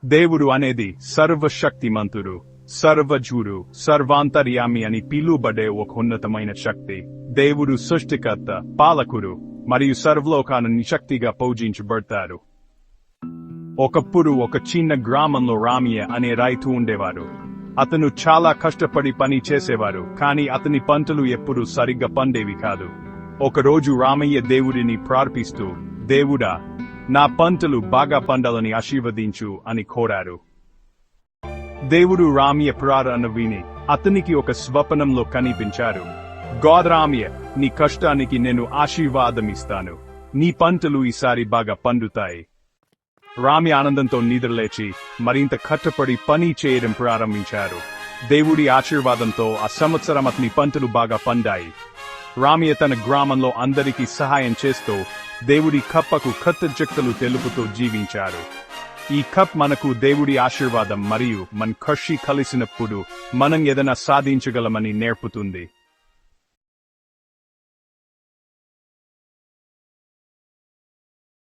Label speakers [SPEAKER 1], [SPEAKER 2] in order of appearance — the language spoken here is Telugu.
[SPEAKER 1] దేవుడు అనేది సర్వశక్తిమంతుడు, సర్వజ్ఞుడు, సర్వాంతర్యామి అని పిలువబడే ఒక ఉన్నతమైన శక్తి. దేవుడు సృష్టికర్త, పాలకుడు మరియు సర్వలోకాన్ని శక్తిగా పూజించబడతారు. ఒకప్పుడు ఒక చిన్న గ్రామంలో రామయ్య అనే రైతు ఉండేవారు. అతను చాలా కష్టపడి పని చేసేవారు, కానీ అతని పంటలు ఎప్పుడూ సరిగ్గా పండేవి కాదు. ఒకరోజు రామయ్య దేవుడిని ప్రార్థిస్తూ, దేవుడా, నా పంటలు బాగా పండాలని ఆశీర్వదించు అని కోరారు. దేవుడు రామయ్య ప్రార్థన విని అతనికి ఒక స్వప్నంలో కనిపించారు. గాడ్ రామయ్య, నీ కష్టానికి నేను ఆశీర్వాదమిస్తాను. నీ పంటలు ఈసారి బాగా పండుతాయి. రామయ్య ఆనందంతో నిద్రలేచి మరింత కష్టపడి పని చేయడం ప్రారంభించారు. దేవుడి ఆశీర్వాదంతో ఆ సంవత్సరం అతని పంటలు బాగా పండాయి. రామయ్య తన గ్రామంలో అందరికీ సహాయం చేస్తూ దేవుడి కప్పకు కృతజ్ఞతలు తెలుపుతూ జీవించారు. ఈ కప్ మనకు దేవుడి ఆశీర్వాదం మరియు మన కృషి కలిసినప్పుడు మనం ఏదైనా సాధించగలమని నేర్పుతుంది.